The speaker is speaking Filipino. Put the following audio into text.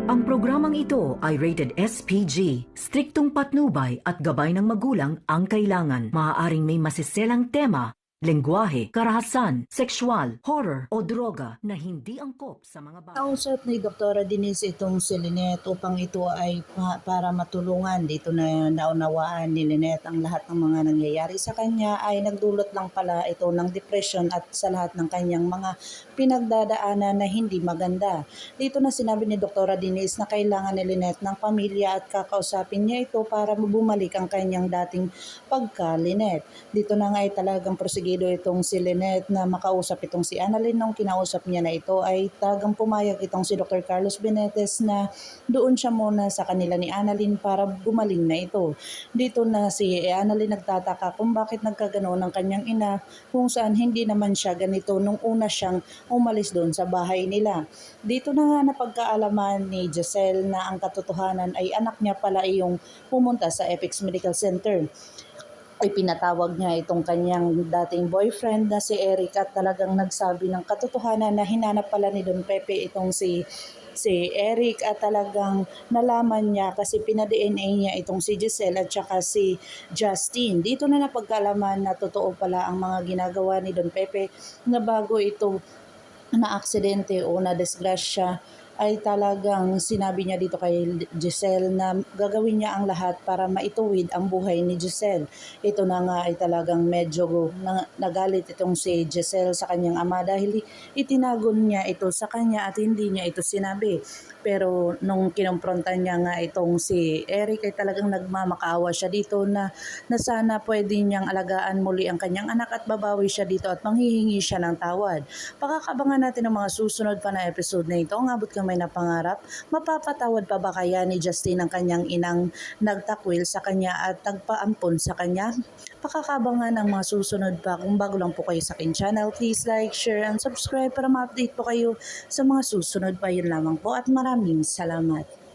Ang programang ito ay rated SPG. Striktong patnubay at gabay ng magulang ang kailangan. Maaaring may masiselang tema, lengguwahe, karahasan, sexual, horror o droga na hindi angkop sa mga bata. Kausap ni Dr. Denise itong si Lynette upang ito ay para matulungan. Dito na naunawaan ni Lynette ang lahat ng mga nangyayari sa kanya ay nagdulot lang pala ito ng depression at sa lahat ng kanyang mga pinagdadaanan na hindi maganda. Dito na sinabi ni Dr. Denise na kailangan ni Lynette ng pamilya at kakausapin niya ito para bumalik ang kanyang dating pagka-Lynette. Dito na nga ay talagang itong si Lynette na makausap itong si Annalyn. Nung kinausap niya na ito ay tagang pumayag itong si Dr. Carlos Benitez na doon siya muna sa kanila ni Annalyn para gumaling na ito. Dito na si Annalyn nagtataka kung bakit nagkaganoon ng kanyang ina kung saan hindi naman siya ganito nung una siyang umalis doon sa bahay nila. Dito na nga napagkaalaman ni Giselle na ang katotohanan ay anak niya pala yung pumunta sa Apex Medical Center. Ay pinatawag niya itong kanyang dating boyfriend na si Eric at talagang nagsabi ng katotohanan na hinanap pala ni Don Pepe itong si Eric at talagang nalaman niya kasi pina-DNA niya itong si Giselle at saka si Justin. Dito na napagkalaman na totoo pala ang mga ginagawa ni Don Pepe na bago ito na aksidente o na disgrasya ay talagang sinabi niya dito kay Giselle na gagawin niya ang lahat para maituwid ang buhay ni Giselle. Ito na nga ay talagang medyo nagalit itong si Giselle sa kanyang ama dahil itinagon niya ito sa kanya at hindi niya ito sinabi. Pero nung kinumprontan niya nga itong si Eric ay talagang nagmamakaawa siya dito na sana pwede niyang alagaan muli ang kanyang anak at babawi siya dito at manghihingi siya ng tawad. Pakakabangan natin ang mga susunod pa na episode na ito. Ang abot may napangarap, mapapatawad pa ba kaya ni Justin ang kanyang inang nagtakwil sa kanya at nagpaampon sa kanya? Pakakabangan ang mga susunod pa. Kung bago lang po kayo sa akin channel, please like, share, and subscribe para ma-update po kayo sa mga susunod pa. Yun lamang po at maraming salamat.